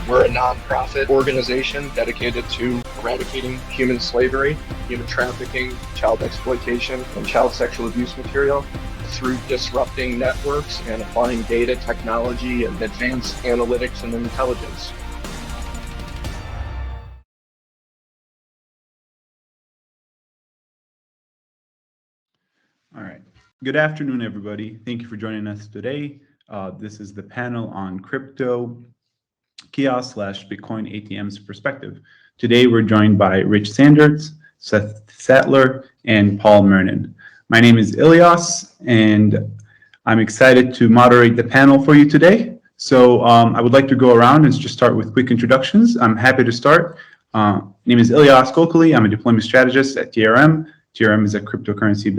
We're a nonprofit organization dedicated to eradicating human slavery, human trafficking, child exploitation, and child sexual abuse material through disrupting networks and applying data technology and advanced analytics and intelligence. All right. Good afternoon, everybody. Thank you for joining us today. This is the panel on Crypto-Kiosk / Bitcoin ATM's perspective. Today, we're joined by Rich Sanders, Seth Sattler, and Paul Mernon. My name is Ilyas, and I'm excited to moderate the panel for you today. So I would like to go around and just start with quick introductions. I'm happy to start. My name is Ilyas Kokoli. I'm a deployment strategist at TRM. TRM is a cryptocurrency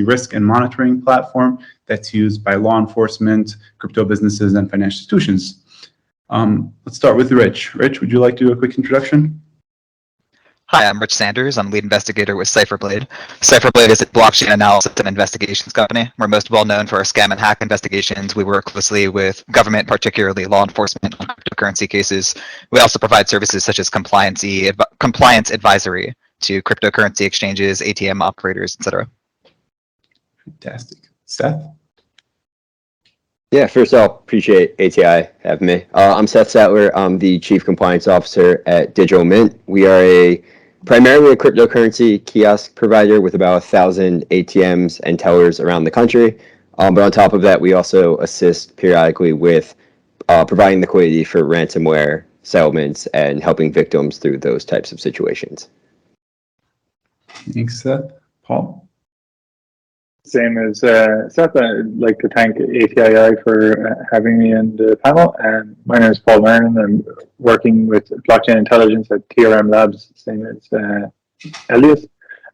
risk and monitoring platform that's used by law enforcement, crypto businesses, and financial institutions. Let's start with Rich. Rich, would you like to do a quick introduction? Hi, I'm Rich Sanders. I'm lead investigator with Cypherblade. Cypherblade is a blockchain analysis and investigations company. We're most well known for our scam and hack investigations. We work closely with government, particularly law enforcement, on cryptocurrency cases. We also provide services such as compliance advisory to cryptocurrency exchanges, ATM operators, etc. Fantastic. Seth? Yeah, first off, appreciate ATI having me. I'm Seth Sattler. I'm the Chief Compliance Officer at Digital Mint. We are primarily a cryptocurrency kiosk provider with about 1,000 ATMs and tellers around the country. But on top of that, we also assist periodically with providing liquidity for ransomware settlements and helping victims through those types of situations. Thanks, Seth. Paul? Same as Seth, I'd like to thank ATII for having me in the panel. And my name is Paul Mernon. I'm working with blockchain intelligence at TRM Labs, same as Elias.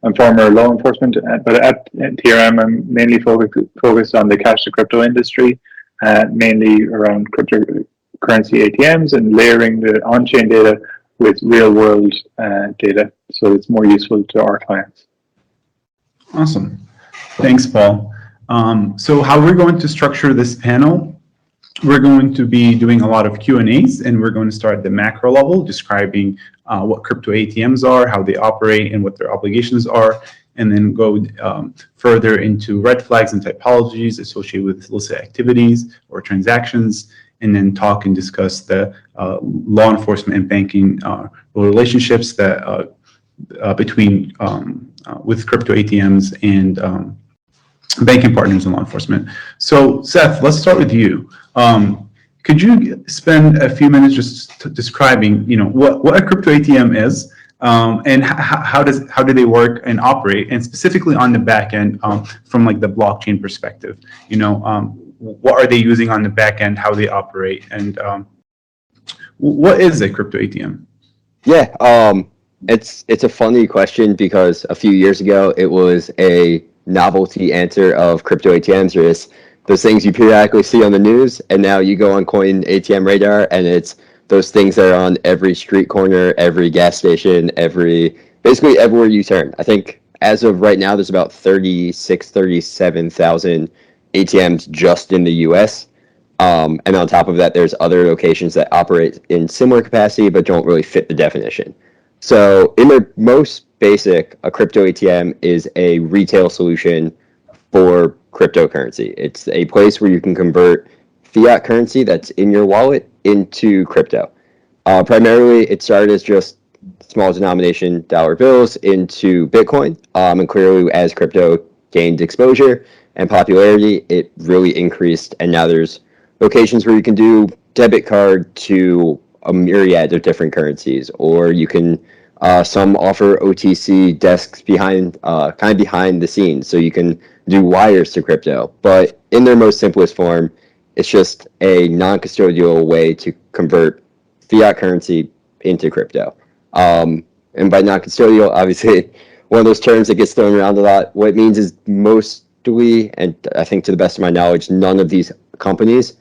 I'm former law enforcement, but at TRM, I'm mainly focused on the cash to crypto industry, mainly around cryptocurrency ATMs and layering the on-chain data with real-world data, so it's more useful to our clients. Awesome. Thanks, Paul. So how we're going to structure this panel, we're going to be doing a lot of Q&As, and we're going to start at the macro level, describing what crypto ATMs are, how they operate, and what their obligations are, and then go further into red flags and typologies associated with illicit activities or transactions, and then talk and discuss the law enforcement and banking relationships that between with crypto ATMs and banking partners and law enforcement. So, Seth, let's start with you. Could you spend a few minutes just describing, what a crypto ATM is, and how do they work and operate, and specifically on the back end from like the blockchain perspective? What are they using on the back end, how they operate, and what is a crypto ATM? Yeah, it's a funny question because a few years ago it was a novelty answer of crypto ATMs, or just those things you periodically see on the news, and now you go on Coin ATM Radar and it's those things that are on every street corner, every gas station, basically everywhere you turn. I think as of right now there's about 37,000 ATMs just in the US. And on top of that, there's other locations that operate in similar capacity but don't really fit the definition. So in the most basic, a crypto ATM is a retail solution for cryptocurrency. It's a place where you can convert fiat currency that's in your wallet into crypto. Primarily, it started as just small denomination dollar bills into Bitcoin. And clearly, as crypto gained exposure and popularity, it really increased. And now there's locations where you can do debit card to a myriad of different currencies, or you can some offer OTC desks behind the scenes, so you can do wires to crypto. But in their most simplest form, it's just a non-custodial way to convert fiat currency into crypto. And by non-custodial, obviously, one of those terms that gets thrown around a lot. What it means is mostly, and I think to the best of my knowledge, none of these companies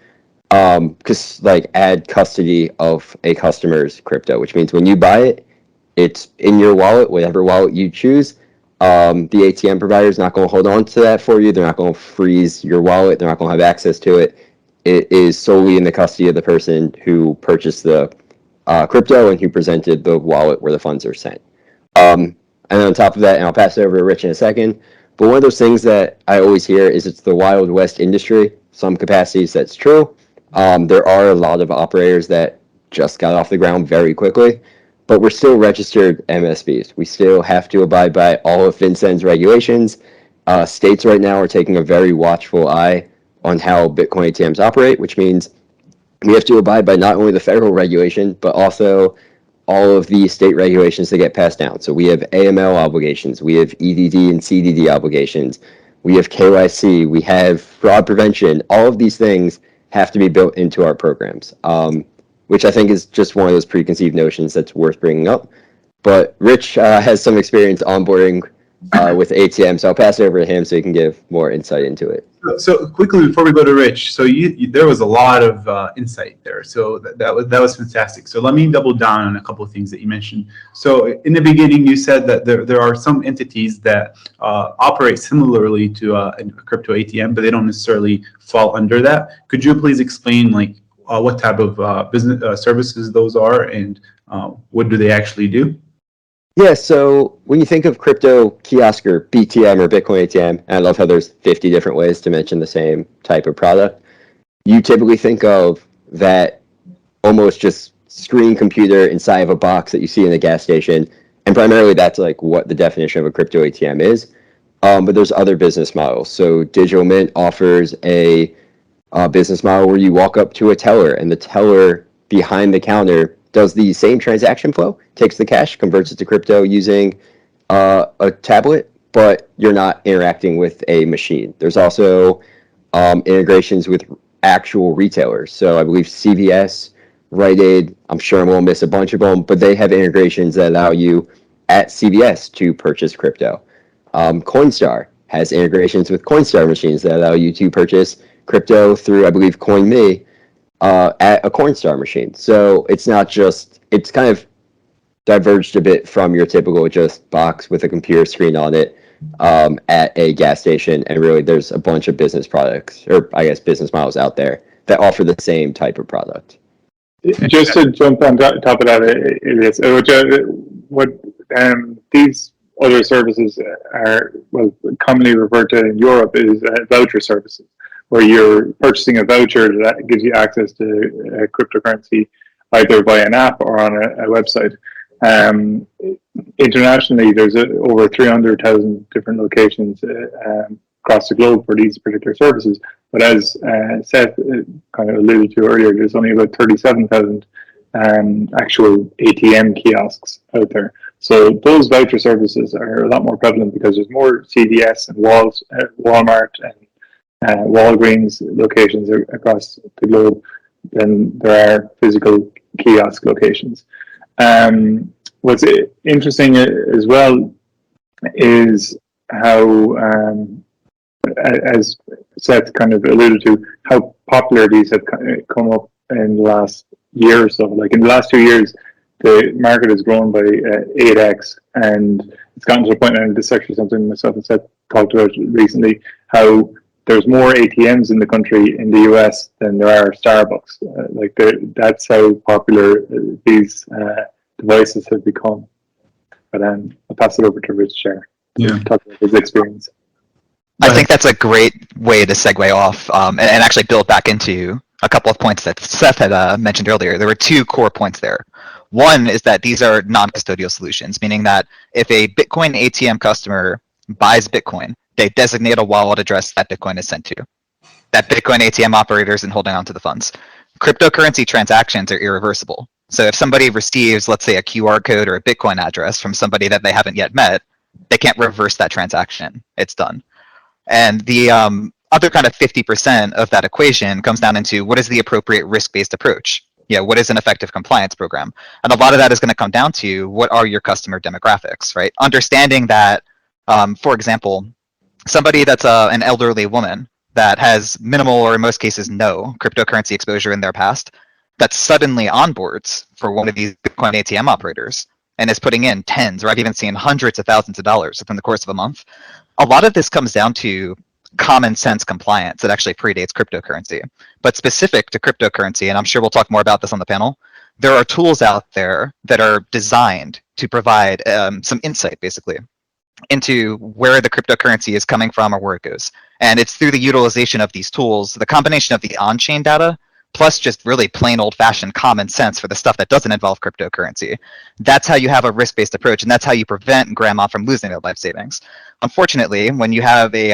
add custody of a customer's crypto, which means when you buy it, it's in your wallet, whatever wallet you choose. The ATM provider is not going to hold on to that for you. They're not going to freeze your wallet. They're not going to have access to it. it is solely in the custody of the person who purchased the crypto and who presented the wallet where the funds are sent. And on top of that, and I'll pass it over to Rich in a second, but one of those things that I always hear is it's the Wild West industry. Some capacities that's true. There are a lot of operators that just got off the ground very quickly, but we're still registered MSBs. We still have to abide by all of FinCEN's regulations. States right now are taking a very watchful eye on how Bitcoin ATMs operate, which means we have to abide by not only the federal regulation, but also all of the state regulations that get passed down. So we have AML obligations, we have EDD and CDD obligations, we have KYC, we have fraud prevention. All of these things have to be built into our programs, which I think is just one of those preconceived notions that's worth bringing up. But Rich has some experience onboarding with ATM, so I'll pass it over to him so he can give more insight into it. So quickly before we go to Rich, so there was a lot of insight there. So that was fantastic. So let me double down on a couple of things that you mentioned. So in the beginning, you said that there are some entities that operate similarly to a crypto ATM, but they don't necessarily fall under that. Could you please explain like what type of business services those are and what do they actually do? Yeah, so when you think of Crypto-Kiosk or BTM or Bitcoin ATM, and I love how there's 50 different ways to mention the same type of product, you typically think of that almost just screen computer inside of a box that you see in a gas station, and primarily that's like what the definition of a crypto ATM is. But there's other business models. So Digital Mint offers a business model where you walk up to a teller, and the teller behind the counter does the same transaction flow, takes the cash, converts it to crypto using a tablet, but you're not interacting with a machine. There's also integrations with actual retailers. So I believe CVS, Rite Aid, I'm sure I'm going to miss a bunch of them, but they have integrations that allow you at CVS to purchase crypto. Coinstar has integrations with Coinstar machines that allow you to purchase crypto through, I believe, CoinMe, at a Coinstar machine. So it's not just, it's kind of diverged a bit from your typical just box with a computer screen on it at a gas station. And really there's a bunch of business products, or I guess business models out there that offer the same type of product. Just to jump on top of that, these other services are commonly referred to in Europe is voucher services, where you're purchasing a voucher that gives you access to cryptocurrency either via an app or on a website. Internationally, there's over 300,000 different locations across the globe for these particular services. But as Seth kind of alluded to earlier, there's only about 37,000 actual ATM kiosks out there. So those voucher services are a lot more prevalent because there's more CVS and Walmart and Walgreens locations across the globe than there are physical kiosk locations. What's interesting as well is how, as Seth kind of alluded to, how popular these have come up in the last year or so. Like in the last 2 years, the market has grown by 8x, and it's gotten to the point, and this is actually something myself and Seth talked about recently, how there's more ATMs in the country in the US than there are Starbucks. That's how popular these devices have become. But I'll pass it over to Rich Share to talk about his experience. I think that's a great way to segue off and actually build back into a couple of points that Seth had mentioned earlier. There were two core points there. One is that these are non-custodial solutions, meaning that if a Bitcoin ATM customer buys Bitcoin, they designate a wallet address that Bitcoin is sent to. That Bitcoin ATM operator isn't holding on to the funds. Cryptocurrency transactions are irreversible. So if somebody receives, let's say, a QR code or a Bitcoin address from somebody that they haven't yet met, they can't reverse that transaction. It's done. And the other kind of 50% of that equation comes down into what is the appropriate risk-based approach? What is an effective compliance program? And a lot of that is going to come down to what are your customer demographics, right? Understanding that, for example, somebody that's an elderly woman that has minimal or in most cases no cryptocurrency exposure in their past, that suddenly onboards for one of these Bitcoin ATM operators and is putting in tens, or I've even seen hundreds of thousands of dollars within the course of a month. A lot of this comes down to common sense compliance that actually predates cryptocurrency. But specific to cryptocurrency, and I'm sure we'll talk more about this on the panel, there are tools out there that are designed to provide some insight, basically, into where the cryptocurrency is coming from or where it goes. And it's through the utilization of these tools, the combination of the on-chain data, plus just really plain old-fashioned common sense for the stuff that doesn't involve cryptocurrency. That's how you have a risk-based approach, and that's how you prevent grandma from losing their life savings. Unfortunately, when you have a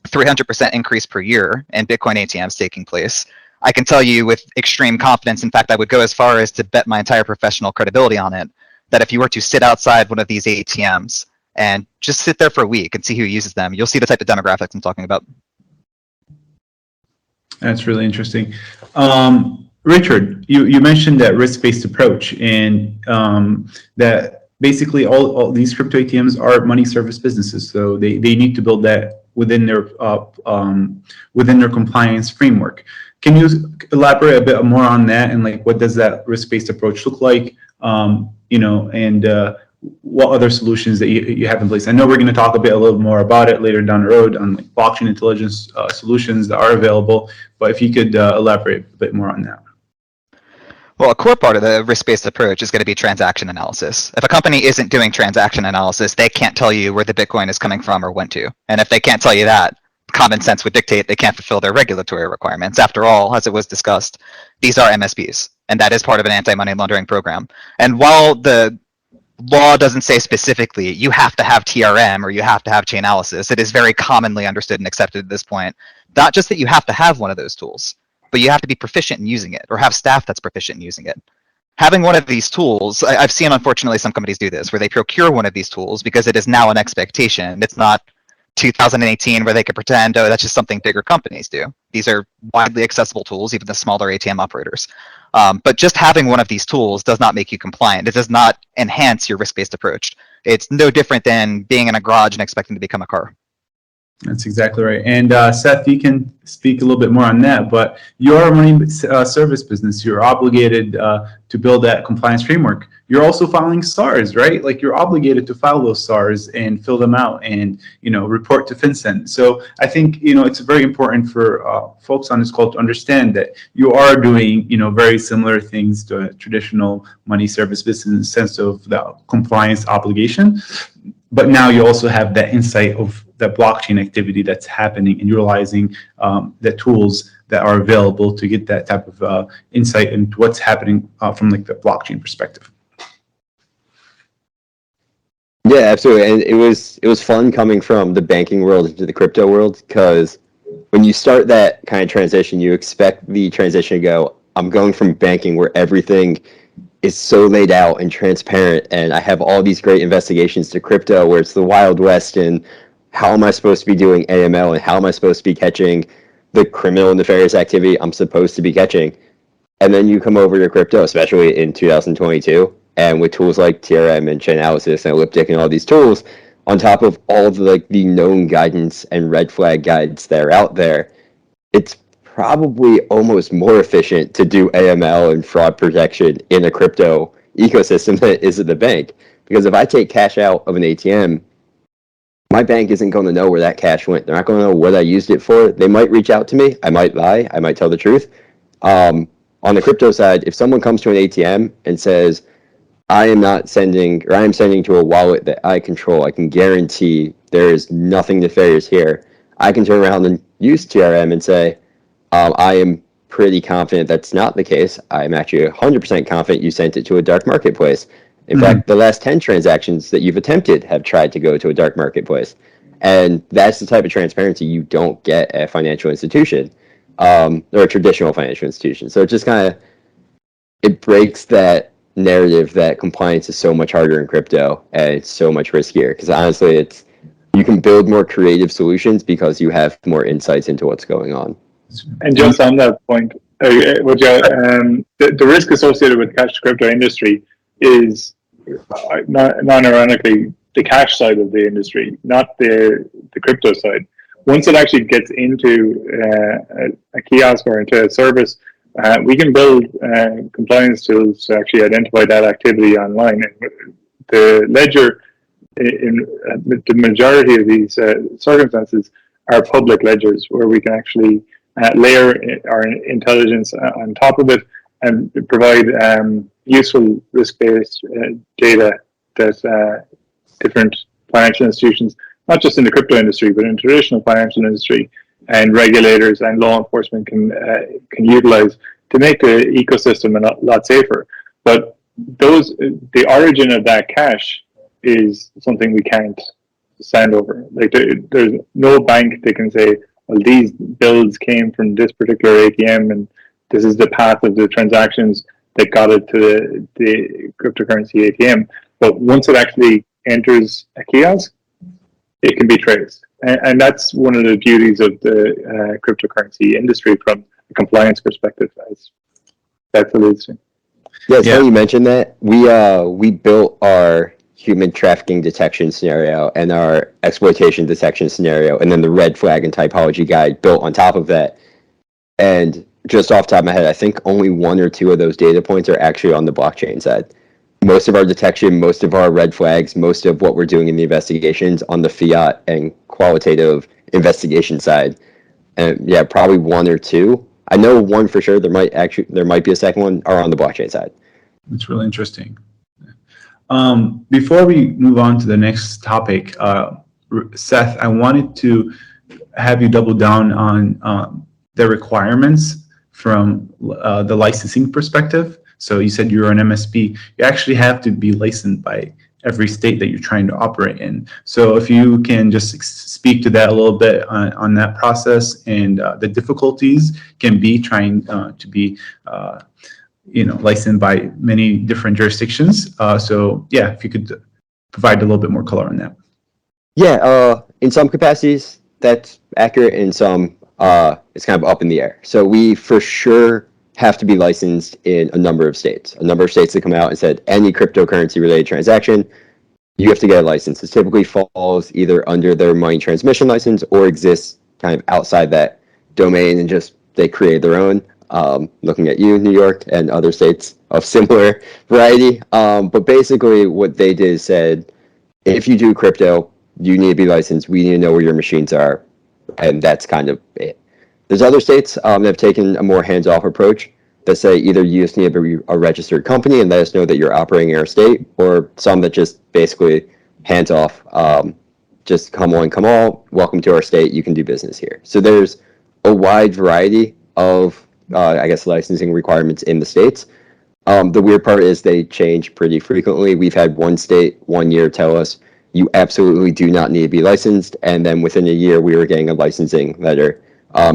300% increase per year in Bitcoin ATMs taking place, I can tell you with extreme confidence, in fact, I would go as far as to bet my entire professional credibility on it, that if you were to sit outside one of these ATMs and just sit there for a week and see who uses them, you'll see the type of demographics I'm talking about. That's really interesting. Richard, you mentioned that risk-based approach, and that basically all these crypto ATMs are money service businesses, so they need to build that within their compliance framework. Can you elaborate a bit more on that, and like what does that risk-based approach look like? And what other solutions that you have in place? I know we're going to talk a little more about it later down the road on like blockchain intelligence solutions that are available, but if you could elaborate a bit more on that. Well, a core part of the risk-based approach is going to be transaction analysis. If a company isn't doing transaction analysis, they can't tell you where the Bitcoin is coming from or went to. And if they can't tell you that, common sense would dictate they can't fulfill their regulatory requirements. After all, as it was discussed, these are MSPs, and that is part of an anti-money laundering program. And while the law doesn't say specifically you have to have TRM or you have to have chain analysis, it is very commonly understood and accepted at this point, not just that you have to have one of those tools, but you have to be proficient in using it or have staff that's proficient in using it. Having one of these tools, I've seen unfortunately some companies do this, where they procure one of these tools because it is now an expectation. It's not 2018 where they could pretend, oh, that's just something bigger companies do. These are widely accessible tools, even the smaller ATM operators. But just having one of these tools does not make you compliant. It does not enhance your risk-based approach. It's no different than being in a garage and expecting to become a car. That's exactly right. And Seth, you can speak a little bit more on that, but you're a money service business. You're obligated to build that compliance framework. You're also filing SARs, right? Like you're obligated to file those SARs and fill them out and, report to FinCEN. So I think, it's very important for folks on this call to understand that you are doing, very similar things to a traditional money service business in the sense of the compliance obligation. But now you also have that insight of the blockchain activity that's happening and utilizing the tools that are available to get that type of insight into what's happening from like the blockchain perspective. Yeah, absolutely. And it was fun coming from the banking world into the crypto world, because when you start that kind of transition, you expect the transition to go, I'm going from banking where everything is so laid out and transparent, and I have all these great investigations, to crypto where it's the Wild West, and how am I supposed to be doing AML, and how am I supposed to be catching the criminal and nefarious activity I'm supposed to be catching? And then you come over to crypto, especially in 2022, and with tools like TRM and Chainalysis and Elliptic and all these tools, on top of all of the known guidance and red flag guides that are out there, it's probably almost more efficient to do AML and fraud protection in a crypto ecosystem than it is at the bank. Because if I take cash out of an ATM, my bank isn't going to know where that cash went. They're not going to know what I used it for. They might reach out to me. I might lie. I might tell the truth. On the crypto side, if someone comes to an ATM and says, I am sending to a wallet that I control, I can guarantee there is nothing nefarious here, I can turn around and use TRM and say, I am pretty confident that's not the case. I'm actually 100% confident you sent it to a dark marketplace. In fact, the last 10 transactions that you've attempted have tried to go to a dark marketplace. And that's the type of transparency you don't get at a financial institution, or a traditional financial institution. So it just it breaks that narrative that compliance is so much harder in crypto and it's so much riskier. Because honestly, you can build more creative solutions because you have more insights into what's going on. And just on that point, the risk associated with the cash to crypto industry is non-ironically the cash side of the industry, not the crypto side. Once it actually gets into a kiosk or into a service, we can build compliance tools to actually identify that activity online. And the ledger, in the majority of these circumstances, are public ledgers, where we can actually layer our intelligence on top of it and provide useful risk-based data that different financial institutions, not just in the crypto industry, but in traditional financial industry, and regulators and law enforcement can utilize to make the ecosystem a lot safer. But the origin of that cash is something we can't stand over. Like there's no bank that can say, well, these bills came from this particular ATM, and this is the path of the transactions that got it to the cryptocurrency ATM. But once it actually enters a kiosk, it can be traced. And that's one of the beauties of the cryptocurrency industry from a compliance perspective, as that alludes to. Yeah, it's funny you mentioned that. We built our human trafficking detection scenario and our exploitation detection scenario, and then the red flag and typology guide built on top of that. And just off the top of my head, I think only 1 or 2 of those data points are actually on the blockchain side. Most of our detection, most of our red flags, most of what we're doing in the investigations on the fiat and qualitative investigation side. And yeah, probably 1 or 2. I know 1 for sure. There might be a second one are on the blockchain side. It's really interesting. Before we move on to the next topic, Seth, I wanted to have you double down on the requirements from the licensing perspective. So you said you're an MSP. You actually have to be licensed by every state that you're trying to operate in. So if you can just speak to that a little bit on that process and the difficulties can be trying to be licensed by many different jurisdictions. So yeah, if you could provide a little bit more color on that. Yeah, in some capacities that's accurate. In some, it's kind of up in the air. So we for sure have to be licensed in a number of states. A number of states that come out and said any cryptocurrency related transaction, you have to get a license. It typically falls either under their money transmission license or exists kind of outside that domain and just they create their own. Looking at you, New York, and other states of similar variety. But basically what they did is said, if you do crypto, you need to be licensed. We need to know where your machines are. And that's kind of it. There's other states that have taken a more hands-off approach that say either you just need to be a registered company and let us know that you're operating in our state, or some that just basically hands-off, just come on, come all, welcome to our state, you can do business here. So there's a wide variety of, licensing requirements in the states. The weird part is they change pretty frequently. We've had one state 1 year tell us, you absolutely do not need to be licensed, and then within a year we were getting a licensing letter.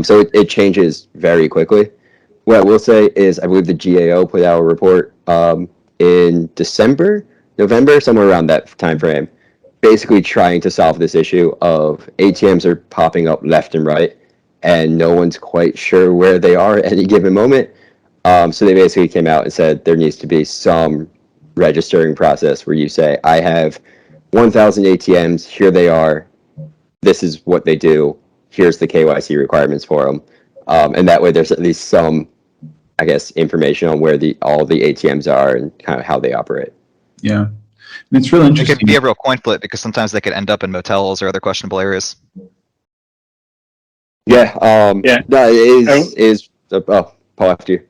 So it changes very quickly. What I will say is I believe the GAO put out a report in November, somewhere around that time frame, basically trying to solve this issue of ATMs are popping up left and right, and no one's quite sure where they are at any given moment. So they basically came out and said there needs to be some registering process where you say, I have 1,000 ATMs, here they are, this is what they do, here's the KYC requirements for them. And that way there's at least some, information on where all the ATMs are and kind of how they operate. Yeah. And it's really interesting. It could be a real coin flip because sometimes they could end up in motels or other questionable areas. Yeah. No, it is Paul, after you.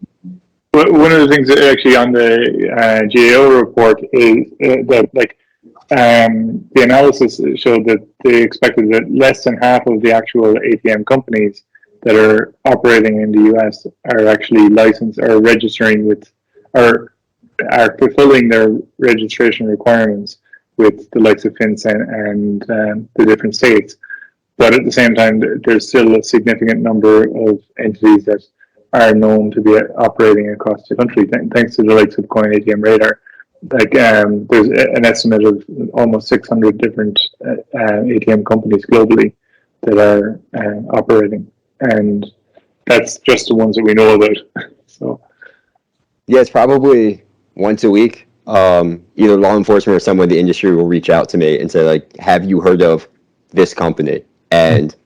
One of the things that actually on the GAO report is that the analysis showed that they expected that less than half of the actual ATM companies that are operating in the US are actually licensed or registering with, or are fulfilling their registration requirements with the likes of FinCEN and the different states. But at the same time, there's still a significant number of entities that are known to be operating across the country, thanks to the likes of Coin ATM Radar. There's an estimate of almost 600 different ATM companies globally that are operating, and that's just the ones that we know about. So, yeah, it's probably once a week. Either law enforcement or someone in the industry will reach out to me and say, have you heard of this company? And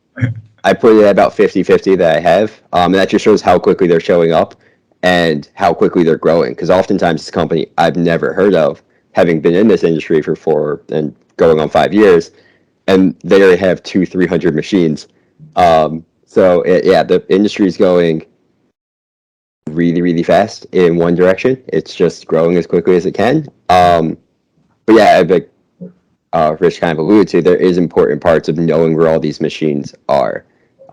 I put it at about 50-50 that I have. And that just shows how quickly they're showing up and how quickly they're growing. Because oftentimes it's a company I've never heard of, having been in this industry for 4 and going on 5 years, and they already have 200-300 machines. Yeah, the industry is going really, really fast in one direction. It's just growing as quickly as it can. But yeah, like Rich kind of alluded to, there is important parts of knowing where all these machines are,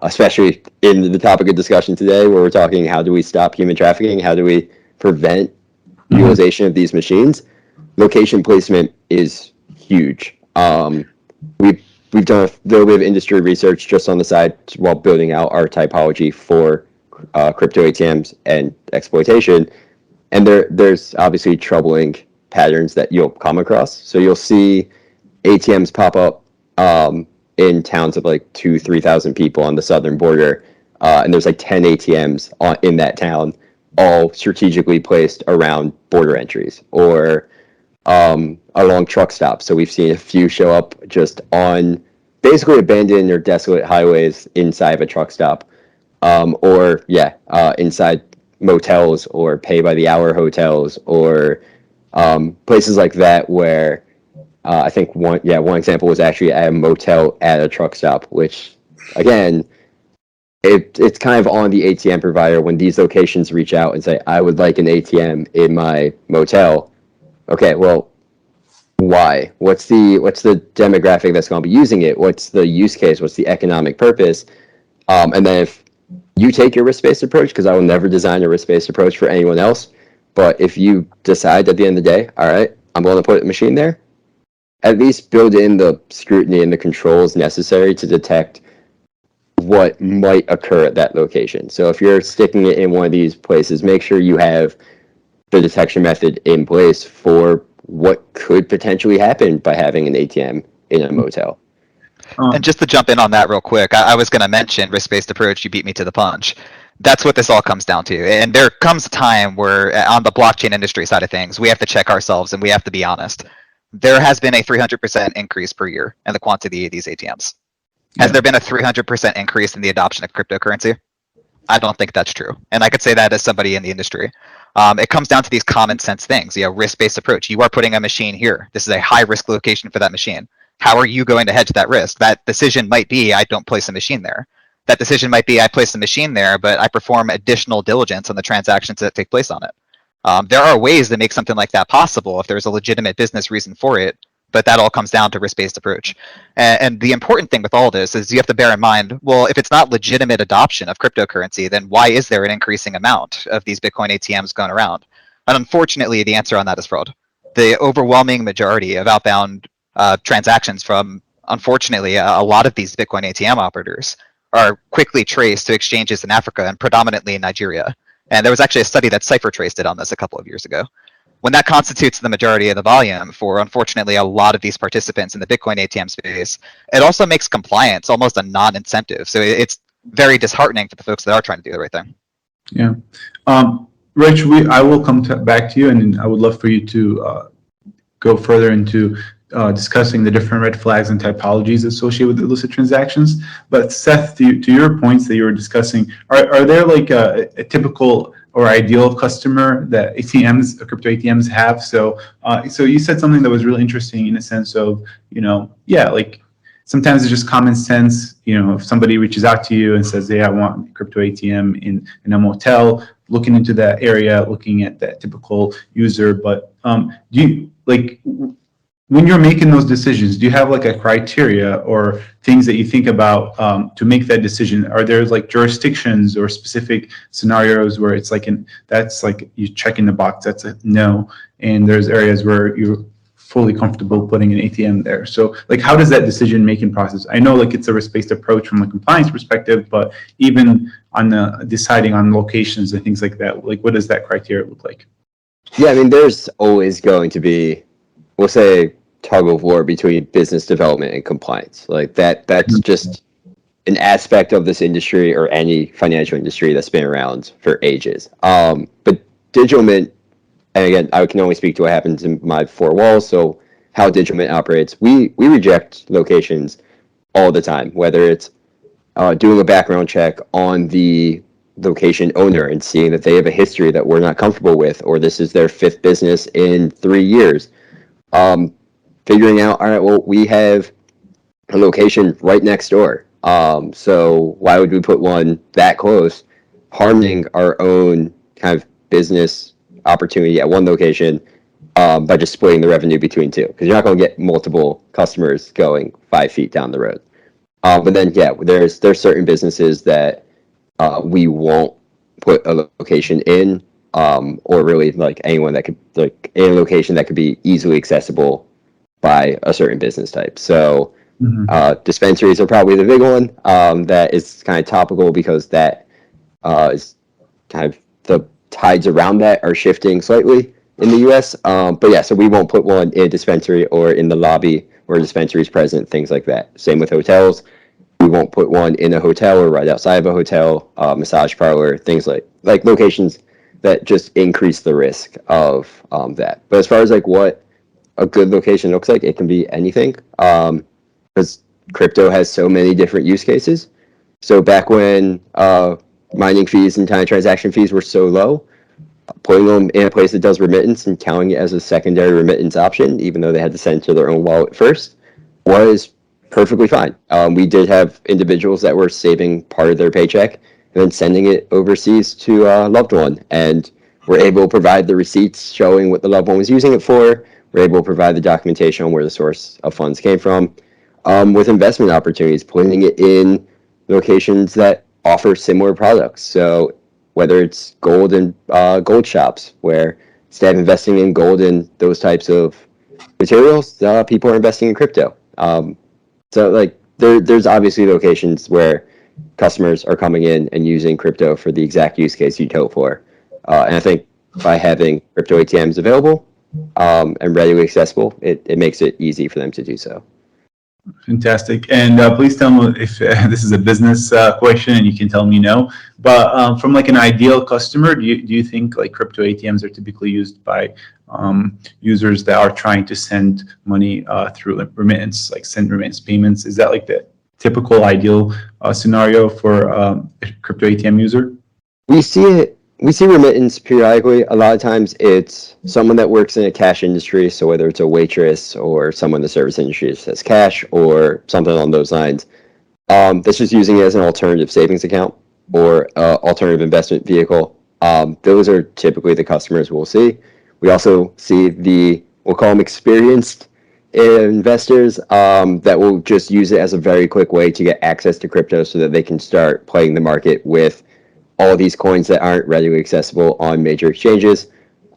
especially in the topic of discussion today, where we're talking how do we stop human trafficking, how do we prevent utilization of these machines. Location placement is huge. We've done a little bit of industry research just on the side while building out our typology for crypto ATMs and exploitation, and there's obviously troubling patterns that you'll come across. So you'll see ATMs pop up in towns of like 2,000-3,000 people on the southern border, and there's like 10 ATMs in that town, all strategically placed around border entries or along truck stops. So we've seen a few show up just on basically abandoned or desolate highways inside of a truck stop, inside motels or pay by the hour hotels or places like that where I think one example was actually at a motel at a truck stop, which again, it's kind of on the ATM provider when these locations reach out and say, I would like an ATM in my motel. Okay, well, why? What's the demographic that's going to be using it? What's the use case? What's the economic purpose? And then if you take your risk-based approach, because I will never design a risk-based approach for anyone else, but if you decide at the end of the day, all right, I'm going to put a machine there, at least build in the scrutiny and the controls necessary to detect what might occur at that location. So if you're sticking it in one of these places, make sure you have the detection method in place for what could potentially happen by having an ATM in a motel. And just to jump in on that real quick, I was going to mention risk-based approach. You beat me to the punch. That's what this all comes down to. And there comes a time where on the blockchain industry side of things, we have to check ourselves and we have to be honest. There has been a 300% increase per year in the quantity of these ATMs. Has there been a 300% increase in the adoption of cryptocurrency? I don't think that's true. And I could say that as somebody in the industry. It comes down to these common sense things, risk-based approach. You are putting a machine here. This is a high risk location for that machine. How are you going to hedge that risk? That decision might be, I don't place a machine there. That decision might be, I place the machine there, but I perform additional diligence on the transactions that take place on it. There are ways to make something like that possible if there's a legitimate business reason for it, but that all comes down to risk-based approach. And the important thing with all this is you have to bear in mind, well, if it's not legitimate adoption of cryptocurrency, then why is there an increasing amount of these Bitcoin ATMs going around? And unfortunately, the answer on that is fraud. The overwhelming majority of outbound transactions from, unfortunately, a lot of these Bitcoin ATM operators are quickly traced to exchanges in Africa and predominantly in Nigeria. And there was actually a study that CipherTrace did on this a couple of years ago. When that constitutes the majority of the volume for, unfortunately, a lot of these participants in the Bitcoin ATM space, it also makes compliance almost a non-incentive. So it's very disheartening for the folks that are trying to do the right thing. Yeah. Rich, I will come back to you, and I would love for you to go further into discussing the different red flags and typologies associated with illicit transactions. But Seth, to your points that you were discussing, are there like a typical or ideal customer that ATMs, crypto ATMs have? So you said something that was really interesting in a sense of, like sometimes it's just common sense. If somebody reaches out to you and says, hey, I want a crypto ATM in a motel, looking into that area, looking at that typical user. But do you, like, when you're making those decisions, do you have like a criteria or things that you think about to make that decision? Are there like jurisdictions or specific scenarios where it's like that's like you check in the box, that's a no, and there's areas where you're fully comfortable putting an ATM there? So like, how does that decision making process? I know like it's a risk-based approach from a compliance perspective, but even on the deciding on locations and things like that, like what does that criteria look like? Yeah, I mean, there's always going to be, we'll say, tug of war between business development and compliance. Like that's just an aspect of this industry or any financial industry that's been around for ages. But Digital Mint, and again, I can only speak to what happens in my four walls. So how Digital Mint operates, we reject locations all the time, whether it's doing a background check on the location owner and seeing that they have a history that we're not comfortable with, or this is their fifth business in 3 years. Figuring out, all right, well, we have a location right next door. So why would we put one that close, harming our own kind of business opportunity at one location by just splitting the revenue between two? Because you're not going to get multiple customers going 5 feet down the road. But then, yeah, there's certain businesses that we won't put a location in, or really like anyone that could, like any location that could be easily accessible by a certain business type. So dispensaries are probably the big one that is kind of topical, because that is kind of the tides around that are shifting slightly in the US. But yeah, so we won't put one in a dispensary or in the lobby where a dispensary is present, things like that. Same with hotels. We won't put one in a hotel or right outside of a hotel, massage parlor, things like locations that just increase the risk of that. But as far as like what a good location looks like, it can be anything, because crypto has so many different use cases. So back when mining fees and kind of transaction fees were so low, putting them in a place that does remittance and counting it as a secondary remittance option, even though they had to send to their own wallet first, was perfectly fine. We did have individuals that were saving part of their paycheck and then sending it overseas to a loved one, and were able to provide the receipts showing what the loved one was using it for. We're able to provide the documentation on where the source of funds came from. With investment opportunities, putting it in locations that offer similar products. So whether it's gold and gold shops, where instead of investing in gold and those types of materials, people are investing in crypto. So like there's obviously locations where customers are coming in and using crypto for the exact use case you'd hope for. And I think by having crypto ATMs available and readily accessible, it makes it easy for them to do so. Fantastic. And please tell me if this is a business question, and you can tell me no. But from like an ideal customer, do you think like crypto ATMs are typically used by users that are trying to send money through like remittance, like send remittance payments? Is that like the typical ideal scenario for a crypto ATM user? We see remittance periodically. A lot of times it's someone that works in a cash industry, so whether it's a waitress or someone in the service industry that says cash or something along those lines, that's just using it as an alternative savings account or alternative investment vehicle. Those are typically the customers we'll see. We also see we'll call them experienced investors that will just use it as a very quick way to get access to crypto so that they can start playing the market with all these coins that aren't readily accessible on major exchanges.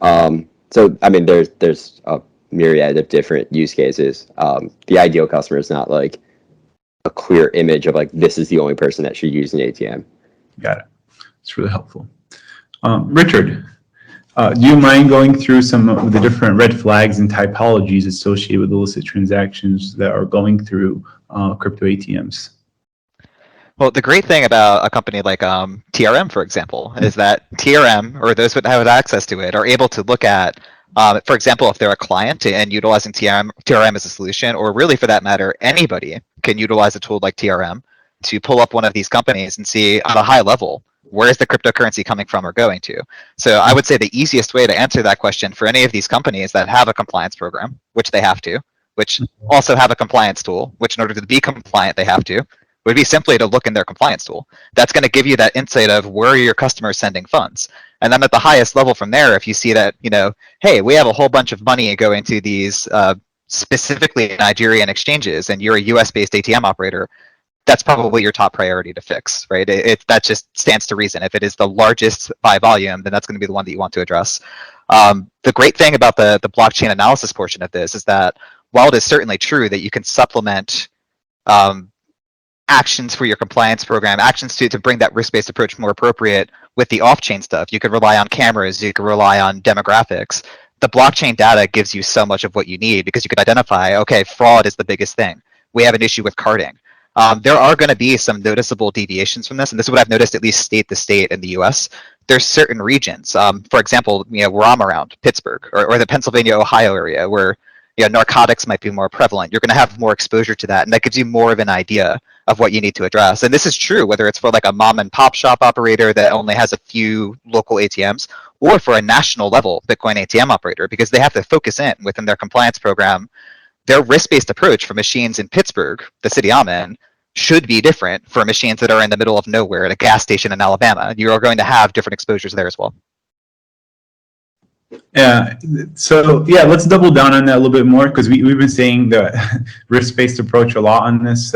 So, I mean, there's a myriad of different use cases. The ideal customer is not like a clear image of like, this is the only person that should use an ATM. Got it. It's really helpful. Richard, do you mind going through some of the different red flags and typologies associated with illicit transactions that are going through crypto ATMs? Well, the great thing about a company like TRM, for example, is that TRM, or those that have access to it, are able to look at, for example, if they're a client and utilizing TRM as a solution, or really for that matter, anybody can utilize a tool like TRM to pull up one of these companies and see at a high level, where is the cryptocurrency coming from or going to? So I would say the easiest way to answer that question for any of these companies that have a compliance program, which they have to, which also have a compliance tool, which in order to be compliant, they have to, would be simply to look in their compliance tool. That's going to give you that insight of where are your customers sending funds. And then at the highest level from there, if you see that, hey, we have a whole bunch of money going to these specifically Nigerian exchanges, and you're a US-based ATM operator, that's probably your top priority to fix, right? That just stands to reason. If it is the largest by volume, then that's going to be the one that you want to address. The great thing about the blockchain analysis portion of this is that while it is certainly true that you can supplement actions for your compliance program, actions to bring that risk-based approach more appropriate with the off-chain stuff. You could rely on cameras, you could rely on demographics. The blockchain data gives you so much of what you need because you could identify, okay, fraud is the biggest thing. We have an issue with carding. There are going to be some noticeable deviations from this, and this is what I've noticed at least state to state in the US. There's certain regions, for example, where I'm around, Pittsburgh, or the Pennsylvania, Ohio area, where narcotics might be more prevalent. You're going to have more exposure to that, and that gives you more of an idea of what you need to address. And this is true whether it's for like a mom and pop shop operator that only has a few local ATMs, or for a national level Bitcoin ATM operator, because they have to focus in within their compliance program their risk-based approach for machines in Pittsburgh, the city I'm in, should be different for machines that are in the middle of nowhere at a gas station in Alabama. You are going to have different exposures there as well. Yeah. So yeah, let's double down on that a little bit more, because we've been saying the risk-based approach a lot on this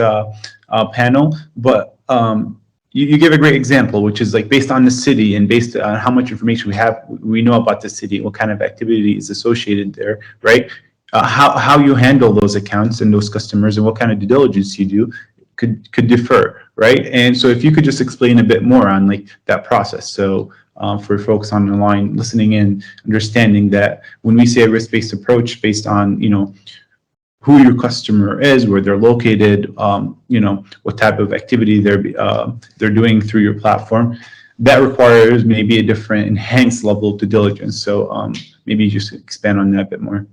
panel, but you give a great example, which is like based on the city and based on how much information we know about the city, what kind of activity is associated there, right? How you handle those accounts and those customers and what kind of due diligence you do could differ, right? And so if you could just explain a bit more on like that process. So for folks on the line listening in, understanding that when we say a risk-based approach based on, you know, who your customer is, where they're located, you know, what type of activity they're doing through your platform, that requires maybe a different enhanced level of due diligence. So maybe just expand on that a bit more.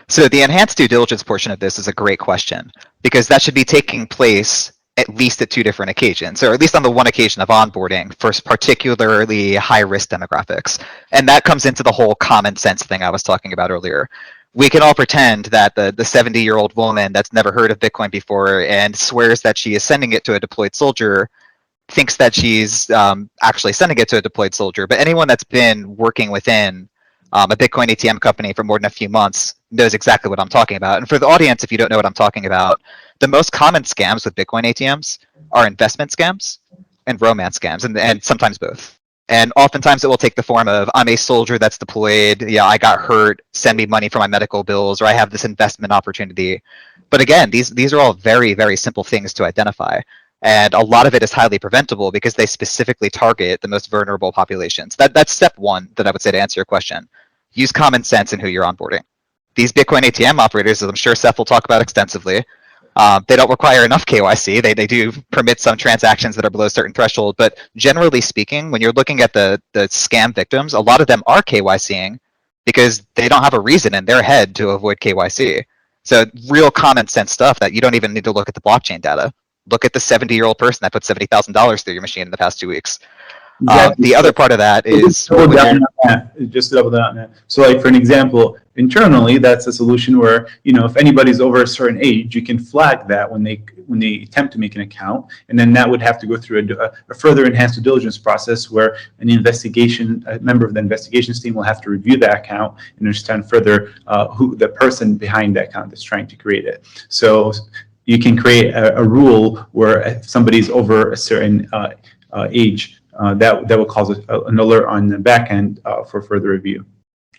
So the enhanced due diligence portion of this is a great question, because that should be taking place at least at 2 different occasions, or at least on the one occasion of onboarding for particularly high-risk demographics. And that comes into the whole common sense thing I was talking about earlier. We can all pretend that the 70-year-old woman that's never heard of Bitcoin before and swears that she is sending it to a deployed soldier thinks that she's actually sending it to a deployed soldier. But anyone that's been working within a Bitcoin ATM company for more than a few months knows exactly what I'm talking about. And for the audience, if you don't know what I'm talking about, the most common scams with Bitcoin ATMs are investment scams and romance scams, and sometimes both. And oftentimes it will take the form of, I'm a soldier that's deployed, yeah, I got hurt, send me money for my medical bills, or I have this investment opportunity. But again, these are all very, very simple things to identify. And a lot of it is highly preventable because they specifically target the most vulnerable populations. That's step 1 that I would say to answer your question. Use common sense in who you're onboarding. These Bitcoin ATM operators, as I'm sure Seth will talk about extensively, they don't require enough KYC. They do permit some transactions that are below a certain threshold, but generally speaking, when you're looking at the scam victims, a lot of them are KYCing because they don't have a reason in their head to avoid KYC. So real common sense stuff that you don't even need to look at the blockchain data. Look at the 70-year-old person that put $70,000 through your machine in the past 2 weeks. Exactly. The other part of that is just double down on that. So like for an example, internally, that's a solution where, you know, if anybody's over a certain age, you can flag that when they attempt to make an account, and then that would have to go through a further enhanced due diligence process where a member of the investigations team will have to review that account and understand further who the person behind that account is trying to create it. So you can create a rule where if somebody's over a certain age, that will cause an alert on the back end for further review.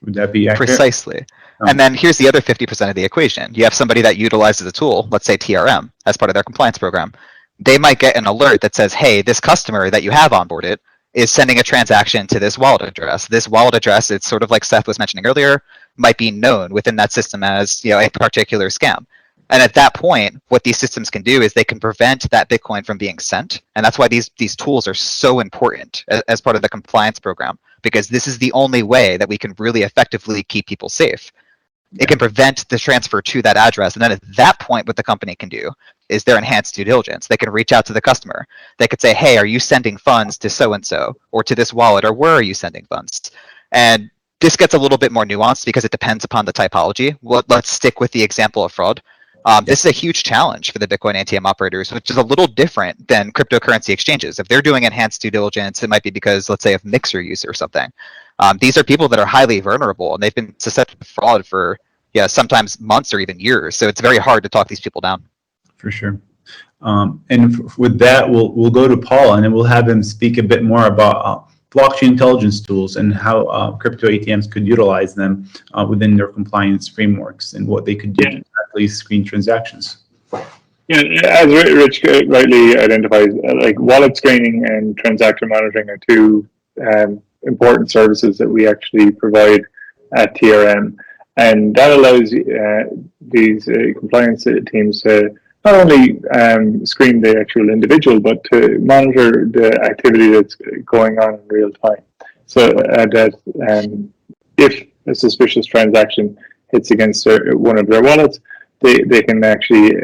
Would that be accurate? Precisely. And then here's the other 50% of the equation. You have somebody that utilizes a tool, let's say TRM, as part of their compliance program. They might get an alert that says, hey, this customer that you have onboarded is sending a transaction to this wallet address. This wallet address, it's sort of like Seth was mentioning earlier, might be known within that system as, you know, a particular scam. And at that point, what these systems can do is they can prevent that Bitcoin from being sent. And that's why these tools are so important as part of the compliance program, because this is the only way that we can really effectively keep people safe. It can prevent the transfer to that address. And then at that point, what the company can do is their enhanced due diligence. They can reach out to the customer. They could say, hey, are you sending funds to so-and-so or to this wallet, or where are you sending funds? And this gets a little bit more nuanced because it depends upon the typology. Let's stick with the example of fraud. This is a huge challenge for the Bitcoin ATM operators, which is a little different than cryptocurrency exchanges. If they're doing enhanced due diligence, it might be because, let's say, of mixer use or something. These are people that are highly vulnerable, and they've been susceptible to fraud for, sometimes months or even years. So it's very hard to talk these people down. For sure. And with that, we'll go to Paul, and then we'll have him speak a bit more about blockchain intelligence tools and how crypto ATMs could utilize them within their compliance frameworks and what they could do to exactly screen transactions. Yeah, as Rich rightly identifies, like wallet screening and transaction monitoring are 2 important services that we actually provide at TRM, and that allows these compliance teams to not only screen the actual individual, but to monitor the activity that's going on in real time. So that if a suspicious transaction hits against one of their wallets, they can actually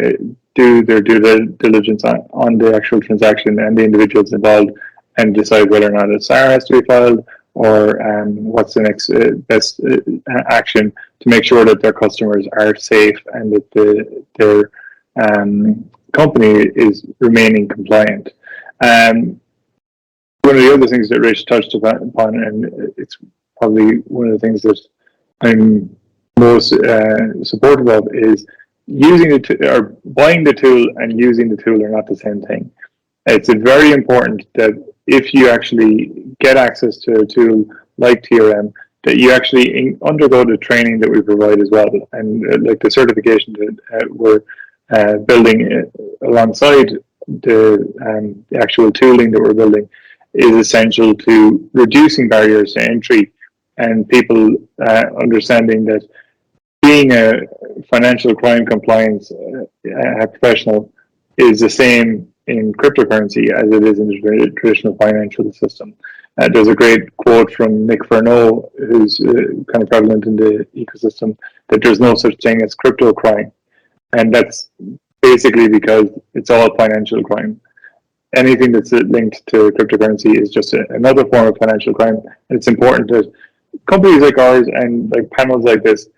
do their due diligence on the actual transaction and the individuals involved and decide whether or not a SAR has to be filed or what's the next best action to make sure that their customers are safe and that their company is remaining compliant. One of the other things that Rich touched upon, and it's probably one of the things that I'm most supportive of, is using or buying the tool and using the tool are not the same thing. It's very important that if you actually get access to a tool like TRM, that you actually undergo the training that we provide as well, and like the certification that we're building alongside the actual tooling that we're building is essential to reducing barriers to entry and people understanding that being a financial crime compliance professional is the same in cryptocurrency as it is in the traditional financial system. There's a great quote from Nick Furneaux, who's kind of prevalent in the ecosystem, that there's no such thing as crypto crime. And that's basically because it's all financial crime. Anything that's linked to cryptocurrency is just another form of financial crime. And it's important that companies like ours and like panels like this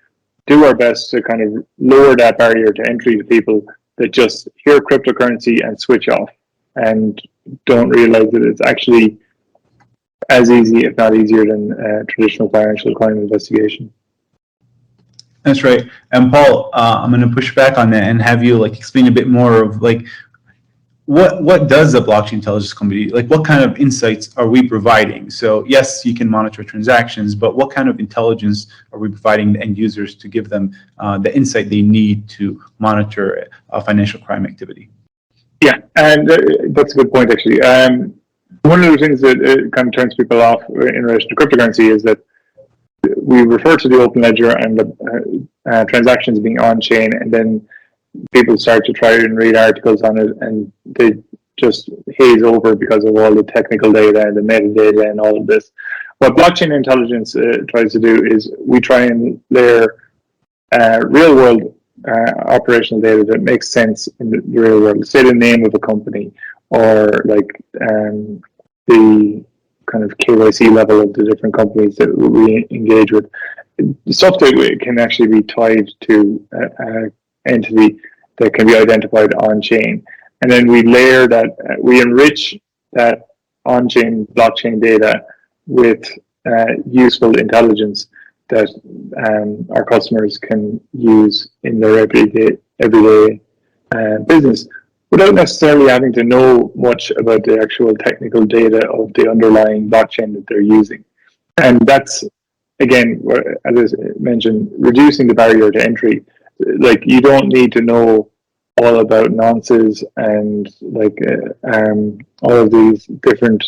do our best to kind of lower that barrier to entry to people that just hear cryptocurrency and switch off and don't realize that it's actually as easy, if not easier, than traditional financial crime investigation. That's right. And Paul, I'm going to push back on that and have you like explain a bit more of like what does a blockchain intelligence company, like what kind of insights are we providing? So yes, you can monitor transactions, but what kind of intelligence are we providing the end users to give them the insight they need to monitor financial crime activity? Yeah, and that's a good point actually. One of the things that kind of turns people off in relation to cryptocurrency is that we refer to the open ledger and the transactions being on chain, and then people start to try and read articles on it and they just haze over because of all the technical data and the metadata and all of this. What blockchain intelligence tries to do is we try and layer real world operational data that makes sense in the real world. Say the name of a company, or like the kind of KYC level of the different companies that we engage with. Stuff that can actually be tied to an entity that can be identified on chain. And then we layer that, we enrich that on chain blockchain data with useful intelligence that our customers can use in their everyday business, without necessarily having to know much about the actual technical data of the underlying blockchain that they're using. And that's, again, as I mentioned, reducing the barrier to entry. Like, you don't need to know all about nonces and like all of these different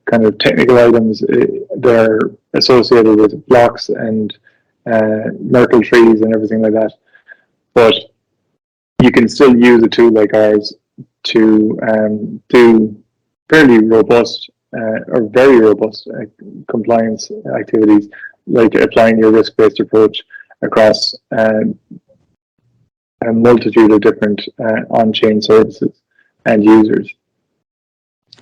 kind of technical items that are associated with blocks and Merkle trees and everything like that. But you can still use a tool like ours to do fairly robust or very robust compliance activities, like applying your risk-based approach across a multitude of different on-chain services and users.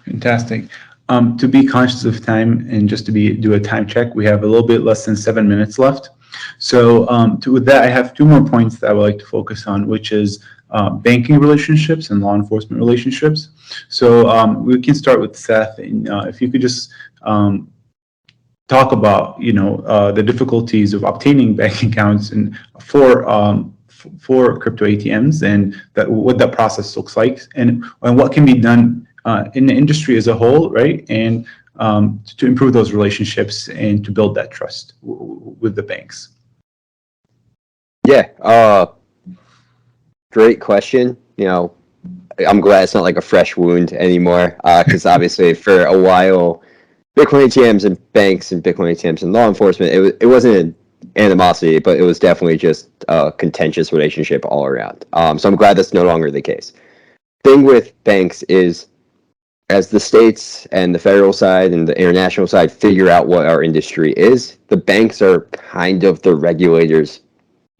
Fantastic. To be conscious of time and just to do a time check, we have a little bit less than 7 minutes left. So with that, I have 2 more points that I would like to focus on, which is banking relationships and law enforcement relationships. So we can start with Seth, and if you could just talk about the difficulties of obtaining bank accounts and for crypto ATMs and what that process looks like, and what can be done in the industry as a whole, right? And to improve those relationships and to build that trust with the banks. Yeah, great question. I'm glad it's not like a fresh wound anymore, because obviously for a while, Bitcoin ATMs and banks and Bitcoin ATMs and law enforcement, it wasn't an animosity, but it was definitely just a contentious relationship all around. So I'm glad that's no longer the case. Thing with banks is, as the states and the federal side and the international side figure out what our industry is, the banks are kind of the regulators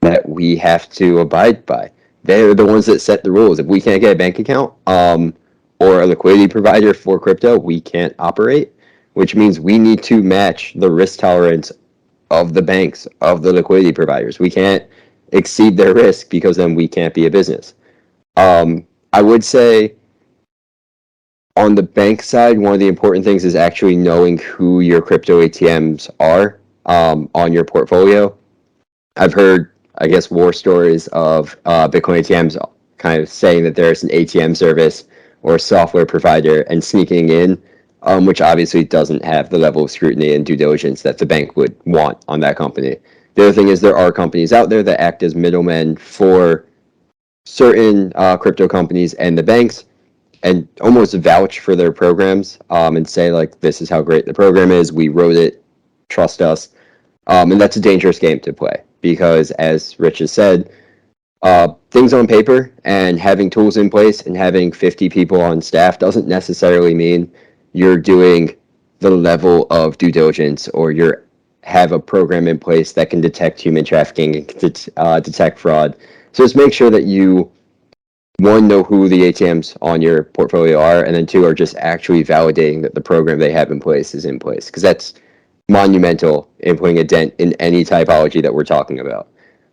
that we have to abide by. They're the ones that set the rules. If we can't get a bank account or a liquidity provider for crypto, we can't operate, which means we need to match the risk tolerance of the banks, of the liquidity providers. We can't exceed their risk because then we can't be a business. I I would say on the bank side, one of the important things is actually knowing who your crypto ATMs are on your portfolio. I've heard, I guess, war stories of Bitcoin ATMs kind of saying that there's an ATM service or a software provider and sneaking in, which obviously doesn't have the level of scrutiny and due diligence that the bank would want on that company. The other thing is there are companies out there that act as middlemen for certain crypto companies and the banks, and almost vouch for their programs and say, like, this is how great the program is, we wrote it, trust us. And that's a dangerous game to play because, as Rich has said, things on paper and having tools in place and having 50 people on staff doesn't necessarily mean you're doing the level of due diligence or you have a program in place that can detect human trafficking and detect fraud. So just make sure that you, one, know who the ATMs on your portfolio are, and then two, are just actually validating that the program they have in place is in place, because that's monumental in putting a dent in any typology that we're talking about.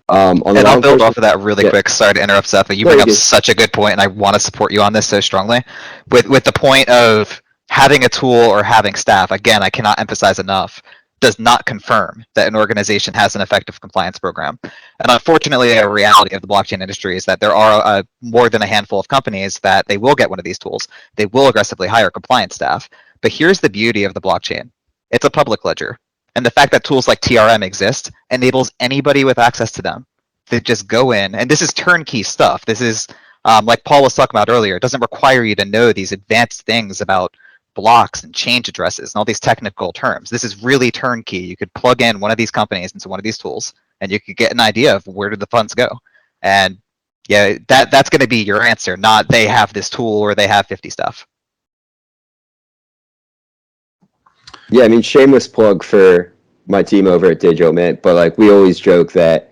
And I'll build off of that really quick. Sorry to interrupt, Seth, but you bring up good. such a good point, and I want to support you on this so strongly. With the point of having a tool or having staff, again, I cannot emphasize enough, does not confirm that an organization has an effective compliance program. And unfortunately, a reality of the blockchain industry is that there are more than a handful of companies that they will get one of these tools. They will aggressively hire compliance staff. But here's the beauty of the blockchain. It's a public ledger. And the fact that tools like TRM exist enables anybody with access to them to just go in. And this is turnkey stuff. This is, like Paul was talking about earlier, it doesn't require you to know these advanced things about blocks and change addresses and all these technical terms. This is really turnkey. You could plug in one of these companies into one of these tools, and you could get an idea of where did the funds go. And yeah, that's going to be your answer, not they have this tool or they have 50 stuff. Yeah, I mean, shameless plug for my team over at Digital Mint, but like we always joke that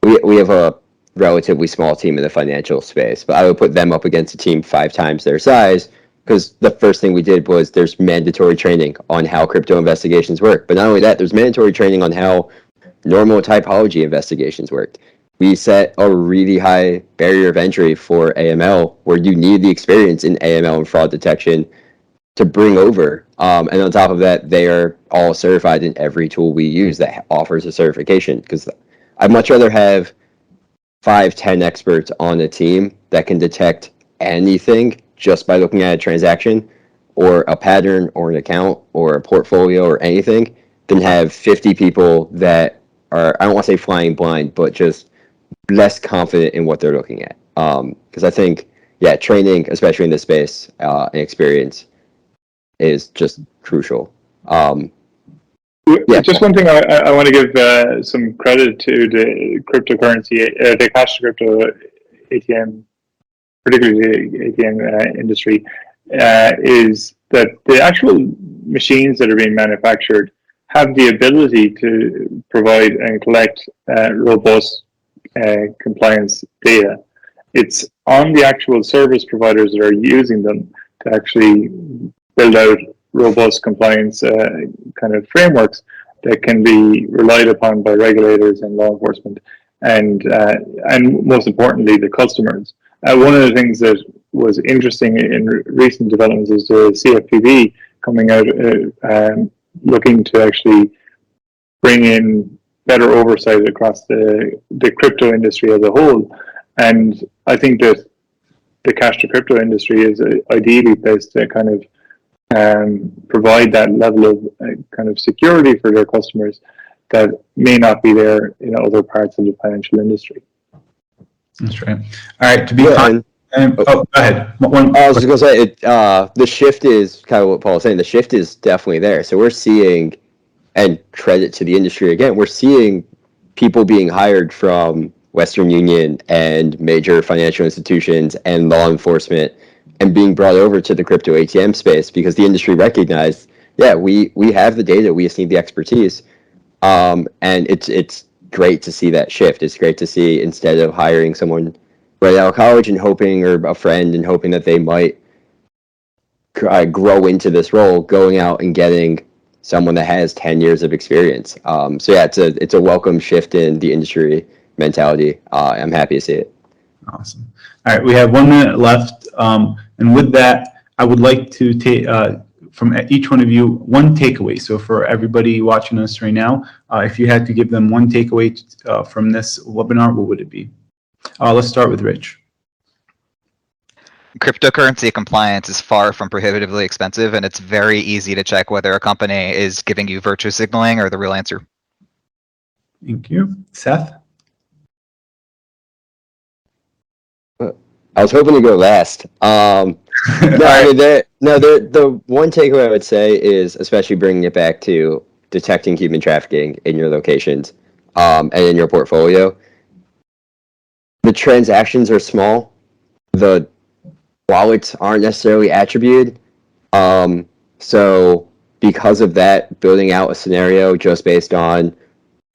we have a relatively small team in the financial space, but I would put them up against a team 5 times their size, because the first thing we did was there's mandatory training on how crypto investigations work. But not only that, there's mandatory training on how normal typology investigations worked. We set a really high barrier of entry for AML, where you need the experience in AML and fraud detection to bring over. And on top of that, they are all certified in every tool we use that offers a certification, because I'd much rather have 5-10 experts on a team that can detect anything just by looking at a transaction or a pattern or an account or a portfolio or anything than have 50 people that are, I don't want to say flying blind, but just less confident in what they're looking at. Because I think, yeah, training, especially in this space, and experience is just crucial. Yeah. Just one thing I want to give some credit to the cryptocurrency, the cash to crypto ATM, particularly the ATM industry, is that the actual machines that are being manufactured have the ability to provide and collect robust compliance data. It's on the actual service providers that are using them to actually build out robust compliance kind of frameworks that can be relied upon by regulators and law enforcement, and most importantly, the customers. One of the things that was interesting in recent developments is the CFPB coming out looking to actually bring in better oversight across the crypto industry as a whole. And I think that the cash to crypto industry is ideally placed to kind of provide that level of kind of security for their customers that may not be there in other parts of the financial industry. That's right. All right, to be go ahead. I was just going to say, the shift is kind of what Paul was saying. The shift is definitely there. So we're seeing, and credit to the industry again, we're seeing people being hired from Western Union and major financial institutions and law enforcement and being brought over to the crypto ATM space because the industry recognized, yeah, we have the data, we just need the expertise. And it's great to see that shift. It's great to see, instead of hiring someone right out of college and hoping, or a friend and hoping that they might grow into this role, going out and getting someone that has 10 years of experience. So yeah, it's a welcome shift in the industry mentality. I'm happy to see it. Awesome. All right, we have 1 minute left. And with that, I would like to take from each one of you one takeaway. So for everybody watching us right now, if you had to give them one takeaway from this webinar, what would it be? Let's start with Rich. Cryptocurrency compliance is far from prohibitively expensive, and it's very easy to check whether a company is giving you virtue signaling or the real answer. Thank you. Seth? I was hoping to go last. The one takeaway I would say is, especially bringing it back to detecting human trafficking in your locations and in your portfolio, the transactions are small. The wallets aren't necessarily attributed. So because of that, building out a scenario just based on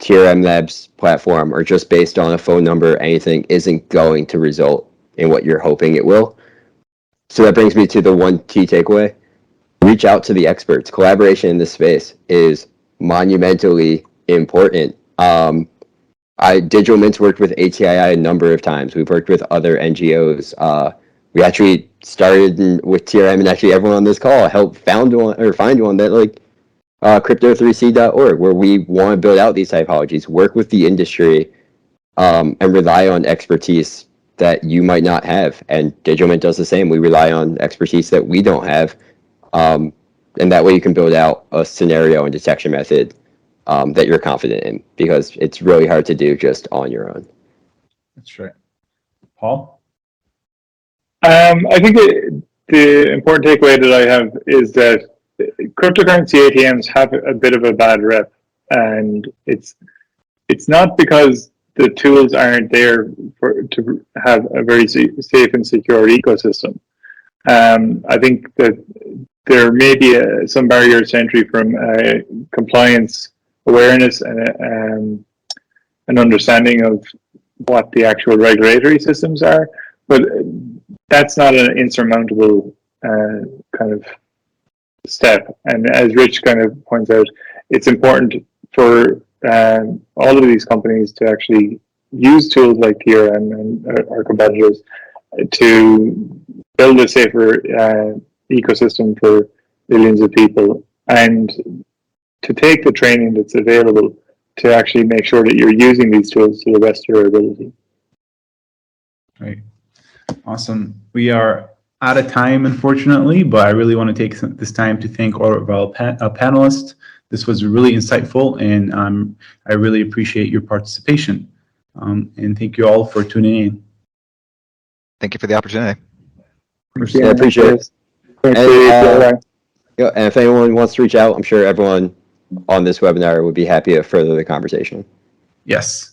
TRM Labs platform or just based on a phone number or anything isn't going to result in what you're hoping it will. So that brings me to the one key takeaway. Reach out to the experts. Collaboration in this space is monumentally important. Digital Mint's worked with ATII a number of times. We've worked with other NGOs. We actually started with TRM, and actually everyone on this call helped find one that like crypto3c.org, where we want to build out these typologies, work with the industry, and rely on expertise that you might not have. And Digital Mint does the same. We rely on expertise that we don't have. And that way you can build out a scenario and detection method that you're confident in, because it's really hard to do just on your own. That's right. Paul? I think the important takeaway that I have is that cryptocurrency ATMs have a bit of a bad rep, and it's not because the tools aren't there to have a very safe and secure ecosystem. I think that there may be some barriers to entry from compliance awareness and an understanding of what the actual regulatory systems are, but that's not an insurmountable kind of step. And as Rich kind of points out, it's important for all of these companies to actually use tools like TRM and our competitors to build a safer ecosystem for billions of people, and to take the training that's available to actually make sure that you're using these tools to the best of your ability. Right. Awesome. We are out of time, unfortunately, but I really want to take this time to thank all of our panelists. This was really insightful, and I really appreciate your participation. And thank you all for tuning in. Thank you for the opportunity. Yeah, I appreciate it. And if anyone wants to reach out, I'm sure everyone on this webinar would be happy to further the conversation. Yes.